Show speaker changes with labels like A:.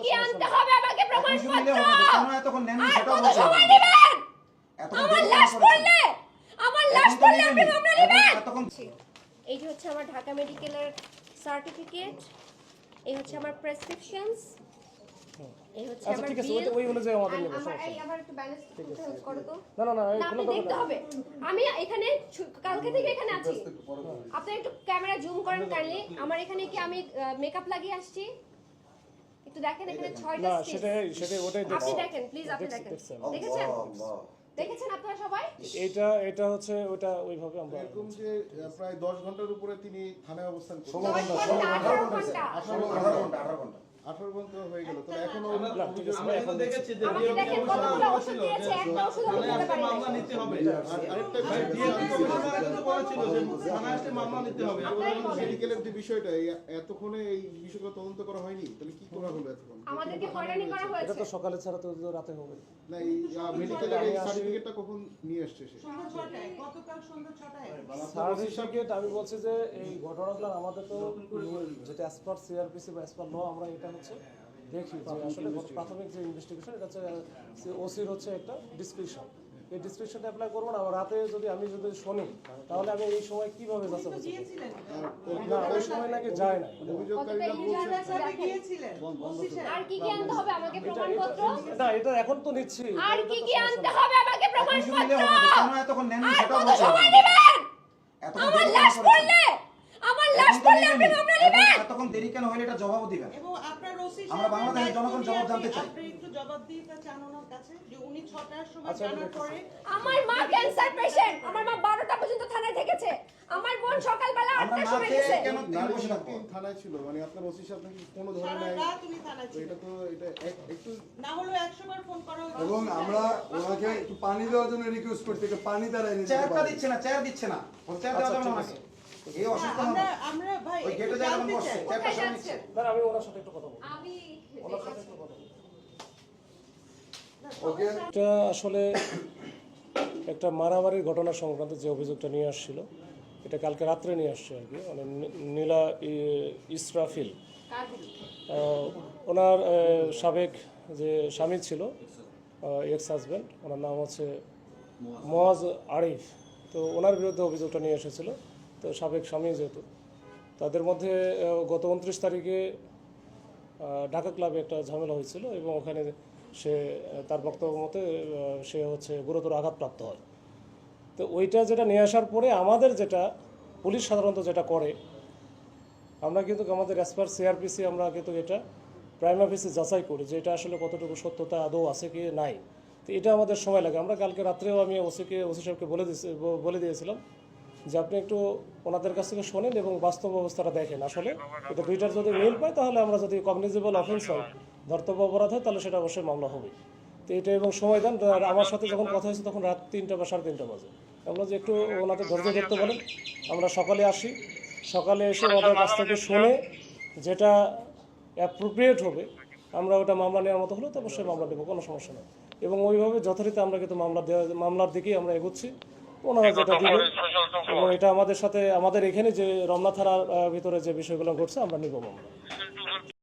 A: কি আনতে হবে আমাকে প্রমাণপত্র?
B: কেন এতক্ষণ নেননি সেটাও
A: কত
B: বলছেন।
A: সময় নেবেন?
B: এতক্ষণ
A: আমার
B: দেরি
A: লাশ
B: কেন
A: পড়লে
B: করেছেন?
A: আমার লাশ
B: এখন তো
A: পড়লে আপনি
B: নেবেনই।
A: মামলা নেবেন।
B: এতক্ষণ
A: এই যে হচ্ছে আমার ঢাকা মেডিকেলের সার্টিফিকেট, এই হচ্ছে আমার প্রেসক্রিপশনস, এই হচ্ছে
C: আচ্ছা
A: আমার
C: ঠিক আছে,
A: বিল।
C: ওই অনুযায়ী আমাদের নেব,
A: আমার
C: সমস্যা
A: এই
C: নেই।
A: আমার একটু ব্যালেন্স করতে হেল্প করো তো।
C: না না না, এই
A: না,
C: কোনো
A: আপনি
C: দরকার
A: দেখতে
C: নেই।
A: হবে। আমি এখানে কালকে থেকে এখানে আছি। আপনি একটু ক্যামেরা জুম করেন কাইন্ডলি। আমার এখানে কি আমি মেকআপ লাগিয়ে আসছি? একটু দেখেন এখানে 6টা
C: না
A: স্টিচ।
C: সেটাই ওটাই
A: আপনি
C: দেখছি।
A: দেখেন প্লিজ, আপনি দেখেন।
C: দেখছি।
A: দেখেছেন? দেখেছেন আপনারা সবাই?
C: এটা হচ্ছে ওটা ওইভাবে আমরা
D: এরকম যে প্রায় 10 ঘন্টার উপরে তিনি থানায় অবস্থান করছেন।
A: 18 ঘন্টা।
D: 18 ঘন্টা হয়ে গেল, তো এখনো
C: না, ঠিক আছে,
E: আমরা এখন দেখেছি যে
A: আমাকে দেখেন কতগুলো ওষুধ দিয়েছে, একটা ওষুধ আমি
E: থানায়
A: খেতে
E: আসলে
A: পারি
E: মামলা
A: নাই।
E: নিতে হবে।
D: আরেকটা
E: ভাই,
D: বিষয়,
E: DLG কমিশনার আগে তো বলেছিল যে থানায় আসলে মামলা নিতে হবে।
D: মেডিকেলের যে বিষয়টা, এতক্ষণে এই বিষয়টা তদন্ত করা হয়নি, তাহলে কি করা হলো এতক্ষণ?
A: আমাদেরকে হয়রানি করা
C: এটা
A: হয়েছে।
C: তো সকালে ছাড়া তো রাতে হবে।
D: না, এই মেডিকেলের এই সার্টিফিকেটটা কখন নিয়ে আসছে সে?
C: সার্টিফিকেট আমি বলছি যে এই ঘটনাগুলো আমাদের তো যেটা অ্যাজ পার সিআরপিসি বা অ্যাজ পার ল আমরা এটা হচ্ছে দেখি যে আসলে প্রাথমিক যে ইনভেস্টিগেশন এটা হচ্ছে ওসির হচ্ছে একটা ডিসক্রিপশন। এই ডিসক্রিপশনটা অ্যাপ্লাই করবো না, আমার রাতে যদি শুনি তাহলে আমি এই সময় কিভাবে যাচ্ছি না, ওই সময় নাকি যায় না।
D: অভিযোগকারীরা
A: আর কি কি আনতে হবে আমাকে প্রমাণপত্র?
C: না এটা এখন তো নিচ্ছি।
A: আর কি কি আনতে হবে আমাকে
B: কিছু নিলে
A: প্রমাণপত্র?
B: হবে না। কেন এতক্ষণ নেননি
A: আর
B: সেটাও
A: কত
B: বলছেন।
A: সময় নেবেন?
B: এতক্ষণ
A: আমার
B: দেরি কেন
A: লাশ
B: করেছেন?
A: পড়লে আমার লাশ
B: এখন তো
A: পড়লে আপনি
B: নেবেনই।
A: মামলা নেবেন।
B: এতক্ষণ দেরি কেন হলে এটা জবাবও দিবেন।
F: এবং আপনার ওসি
B: আমরা বাংলাদেশের জনগণ জবাব জানতে চাই।
F: আপনি একটু জবাব দিতে চান ওনার কাছে যে উনি 6টার সময়
C: আচ্ছা, আমি
F: জানার পরে
A: আমার মা ক্যান্সার পেশেন্ট, আমার মা 12টা পর্যন্ত থানায় থেকেছে। আমার বোন সকালবেলা
B: আমরা
A: 8টার
B: না
A: সময়
B: খেয়ে
A: গেছে।
B: কেন
D: নারী
B: বসে থাকবো?
D: শিক্ষিত থানায় ছিল, মানে আপনার ওসি সাহেব নাকি কোনো
F: সারা
D: ধরনের
F: রাত উনি থানায় ছিলেন।
D: এটা একটু
F: না হলেও 100 বার ফোন করা হয়েছে।
G: এবং আমরা ওনাকে একটু পানি দেওয়ার জন্য রিকোয়েস্ট করতে, একটু পানি দ্বারা এনে দিতে
B: চেয়ারটা
G: পারি।
B: দিচ্ছে না, চেয়ার দিচ্ছে না। ওর চেয়ার দেওয়া যাবে না ওনাকে। এই অসুস্থ
F: আমরা
B: মানুষ।
F: আমরা ভাই
B: ওই
F: একটু
B: গেটে যায়
F: জানতে
B: বসছে,
F: চাই।
B: চেয়ারটা
A: কোথায়
B: সরে নিচ্ছে।
A: যাচ্ছেন?
C: না আমি ওনার সাথে একটু কথা বলবো।
A: আমি
C: ওনার সাথে একটু কথা বলবো।
G: ওকে,
C: এটা আসলে একটা মারামারির ঘটনা সংক্রান্ত যে অভিযোগটা নিয়ে আসছিল, এটা কালকে রাত্রে নিয়ে আসছে আর কি। মানে নীলা ইসরাফিল, ওনার সাবেক যে স্বামী ছিল, এক্স হাজব্যান্ড, ওনার নাম হচ্ছে মোয়াজ আরিফ। তো ওনার বিরুদ্ধে অভিযোগটা নিয়ে এসেছিল। তো সাবেক স্বামী যেহেতু, তাদের মধ্যে গত 29 তারিখে ঢাকা ক্লাবে একটা ঝামেলা হয়েছিল এবং ওখানে সে তার বক্তব্য মতে সে হচ্ছে গুরুতর আঘাতপ্রাপ্ত হয়। তো ওইটা যেটা নিয়ে আসার পরে আমাদের যেটা পুলিশ সাধারণত যেটা করে, আমরা কিন্তু আমাদের অ্যাজ পার সিআরপিসি আমরা কিন্তু এটা প্রাইম অফিসে যাচাই করি যে এটা আসলে কতটুকু সত্যতা আদৌ আছে কি নাই। তো এটা আমাদের সময় লাগে। আমরা কালকে রাত্রেও আমি ওসি সাহেবকে বলে দিয়েছিলাম যে আপনি একটু ওনাদের কাছ থেকে শোনেন এবং বাস্তব অবস্থাটা দেখেন। আসলে এটা দুইটার যদি মিল পায় তাহলে আমরা যদি কগনিজেবল অফেন্স হয়, ধর্তব্য অপরাধ হয়, তাহলে সেটা অবশ্যই মামলা হবে। তো এটা এবং সময় দেন। আর আমার সাথে যখন কথা হয়েছে তখন রাত 3টা বা 3:30 বাজে। আমরা যে একটু ওনাদের ধৈর্য ধরতে বলেন, আমরা সকালে আসি, সকালে এসে ওনাদের কাছ থেকে শুনে যেটা অ্যাপ্রোপ্রিয়েট হবে আমরা ওটা মামলা নেওয়ার মতো হলে তো অবশ্যই মামলা নেব, কোনো সমস্যা নেই। এবং ওইভাবে যথারীতি আমরা কিন্তু মামলার দিকেই আমরা এগোচ্ছি। ওনারা যেটা দিবেন এবং এটা আমাদের সাথে আমাদের এখানে যে রমনা থানার ভিতরে যে বিষয়গুলো ঘটছে আমরা নিব মামলা।